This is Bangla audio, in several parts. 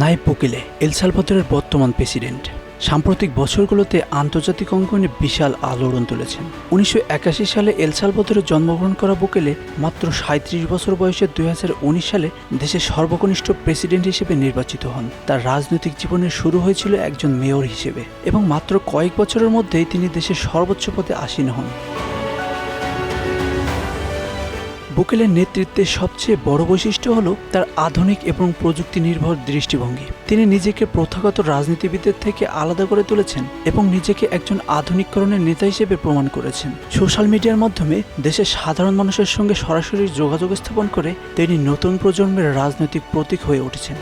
নাইব বুকেলে এল সালভাদরের বর্তমান প্রেসিডেন্ট সাম্প্রতিক বছরগুলোতে আন্তর্জাতিক অঙ্গনে বিশাল আলোড়ন তুলেছেন। 1981 সালে এল সালভাদরে জন্মগ্রহণ করা বুকেলে মাত্র 37 বছর বয়সে 2019 সালে দেশের সর্বকনিষ্ঠ প্রেসিডেন্ট হিসেবে নির্বাচিত হন। তার রাজনৈতিক জীবনের শুরু হয়েছিল একজন মেয়র হিসেবে এবং মাত্র কয়েক বছরের মধ্যেই তিনি দেশের সর্বোচ্চ পদে আসীন হন। বুকেলের নেতৃত্বের সবচেয়ে বড় বৈশিষ্ট্য হল তার আধুনিক এবং প্রযুক্তি নির্ভর দৃষ্টিভঙ্গি। তিনি নিজেকে প্রথাগত রাজনীতিবিদদের থেকে আলাদা করে তুলেছেন এবং নিজেকে একজন আধুনিককরণের নেতা হিসেবে প্রমাণ করেছেন। সোশ্যাল মিডিয়ার মাধ্যমে দেশের সাধারণ মানুষের সঙ্গে সরাসরি যোগাযোগ স্থাপন করে তিনি নতুন প্রজন্মের রাজনৈতিক প্রতীক হয়ে উঠেছেন।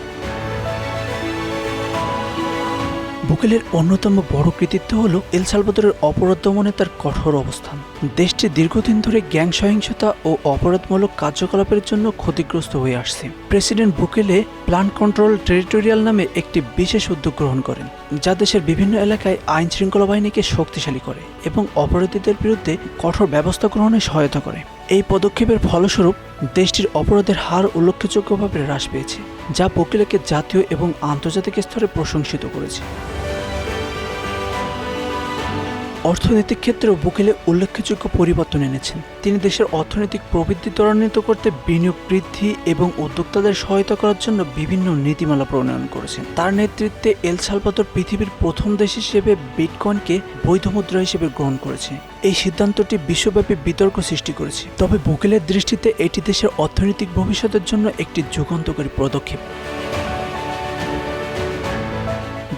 বুকেলের অন্যতম বড় কৃতিত্ব হল এল সালভাদরের অপরাধ দমনে তার কঠোর অবস্থান। দেশটি দীর্ঘদিন ধরে গ্যাং সহিংসতা ও অপরাধমূলক কার্যকলাপের জন্য ক্ষতিগ্রস্ত হয়ে আসছে। প্রেসিডেন্ট বুকেলে প্ল্যান কন্ট্রোল টেরিটোরিয়াল নামে একটি বিশেষ উদ্যোগ গ্রহণ করেন, যা দেশের বিভিন্ন এলাকায় আইন শৃঙ্খলা বাহিনীকে শক্তিশালী করে এবং অপরাধীদের বিরুদ্ধে কঠোর ব্যবস্থা গ্রহণে সহায়তা করে। এই পদক্ষেপের ফলস্বরূপ দেশটির অপরাধের হার উল্লেখযোগ্যভাবে হ্রাস পেয়েছে, যা বুকেলেকে জাতীয় এবং আন্তর্জাতিক স্তরে প্রশংসিত করেছে। অর্থনৈতিক ক্ষেত্রেও বুকেলে উল্লেখযোগ্য পরিবর্তন এনেছেন। তিনি দেশের অর্থনৈতিক প্রবৃদ্ধি ত্বরান্বিত করতে বিনিয়োগ বৃদ্ধি এবং উদ্যোক্তাদের সহায়তা করার জন্য বিভিন্ন নীতিমালা প্রণয়ন করেছেন। তার নেতৃত্বে এল সালভাদর পৃথিবীর প্রথম দেশ হিসেবে বিটকয়েনকে বৈধ মুদ্রা হিসেবে গ্রহণ করেছে। এই সিদ্ধান্তটি বিশ্বব্যাপী বিতর্ক সৃষ্টি করেছে, তবে বুকেলের দৃষ্টিতে এটি দেশের অর্থনৈতিক ভবিষ্যতের জন্য একটি যুগান্তকারী পদক্ষেপ।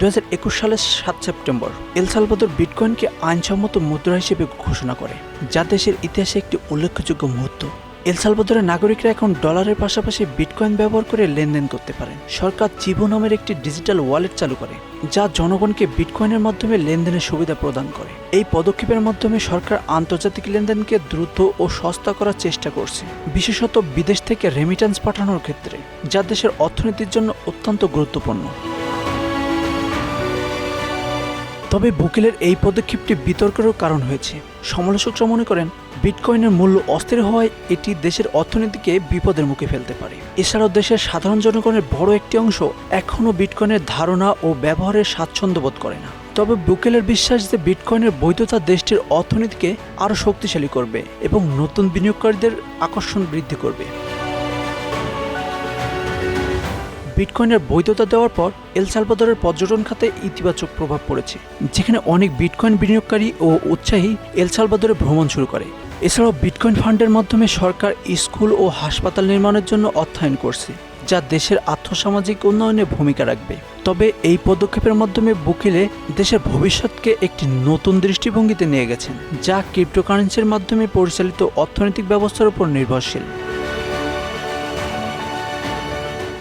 2021 সালের 7 সেপ্টেম্বর এল সালভাদর বিটকয়েনকে আইনসম্মত মুদ্রা হিসেবে ঘোষণা করে, যা দেশের ইতিহাসে একটি উল্লেখযোগ্য মুহূর্ত। এল সালভাদরের নাগরিকরা এখন ডলারের পাশাপাশি বিটকয়েন ব্যবহার করে লেনদেন করতে পারেন। সরকার চিভো নামের একটি ডিজিটাল ওয়ালেট চালু করে, যা জনগণকে বিটকয়েনের মাধ্যমে লেনদেনের সুবিধা প্রদান করে। এই পদক্ষেপের মাধ্যমে সরকার আন্তর্জাতিক লেনদেনকে দ্রুত ও সস্তা করার চেষ্টা করছে, বিশেষত বিদেশ থেকে রেমিট্যান্স পাঠানোর ক্ষেত্রে, যা দেশের অর্থনীতির জন্য অত্যন্ত গুরুত্বপূর্ণ। তবে বুকেলের এই পদক্ষেপটি বিতর্কেরও কারণ হয়েছে। সমালোচকরা মনে করেন বিটকয়েনের মূল্য অস্থির হওয়ায় এটি দেশের অর্থনীতিকে বিপদের মুখে ফেলতে পারে। এছাড়াও দেশের সাধারণ জনগণের বড় একটি অংশ এখনও বিটকয়েনের ধারণা ও ব্যবহারের স্বাচ্ছন্দ্য বোধ করে না। তবে বুকেলের বিশ্বাস যে বিটকয়েনের বৈধতা দেশটির অর্থনীতিকে আরও শক্তিশালী করবে এবং নতুন বিনিয়োগকারীদের আকর্ষণ বৃদ্ধি করবে। বিটকয়েনের বৈধতা দেওয়ার পর এল সালভাদরের পর্যটন খাতে ইতিবাচক প্রভাব পড়েছে, যেখানে অনেক বিটকয়েন বিনিয়োগকারী ও উৎসাহী এল সালভাদরে ভ্রমণ শুরু করে। এছাড়াও বিটকয়েন ফান্ডের মাধ্যমে সরকার স্কুল ও হাসপাতাল নির্মাণের জন্য অর্থায়ন করছে, যা দেশের আর্থসামাজিক উন্নয়নে ভূমিকা রাখবে। তবে এই পদক্ষেপের মাধ্যমে বুকেলে দেশের ভবিষ্যৎকে একটি নতুন দৃষ্টিভঙ্গিতে নিয়ে গেছেন, যা ক্রিপ্টোকারেন্সির মাধ্যমে পরিচালিত অর্থনৈতিক ব্যবস্থার উপর নির্ভরশীল।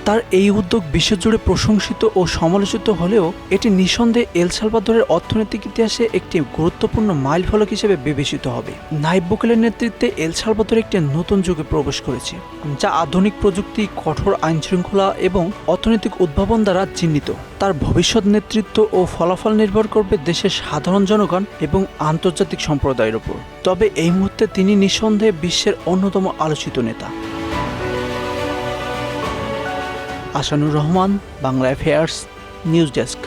তার এই উদ্যোগ বিশ্বজুড়ে প্রশংসিত ও সমালোচিত হলেও এটি নিঃসন্দেহে এল সালভাদরের অর্থনৈতিক ইতিহাসে একটি গুরুত্বপূর্ণ মাইলফলক হিসেবে বিবেচিত হবে। নাইব বুকেলের নেতৃত্বে এল সালভাদর একটি নতুন যুগে প্রবেশ করেছে, যা আধুনিক প্রযুক্তি, কঠোর আইন শৃঙ্খলা এবং অর্থনৈতিক উদ্ভাবন দ্বারা চিহ্নিত। তার ভবিষ্যৎ নেতৃত্ব ও ফলাফল নির্ভর করবে দেশের সাধারণ জনগণ এবং আন্তর্জাতিক সম্প্রদায়ের উপর। তবে এই মুহূর্তে তিনি নিঃসন্দেহে বিশ্বের অন্যতম আলোচিত নেতা। Asanur Rahman, Bangla affairs, news desk.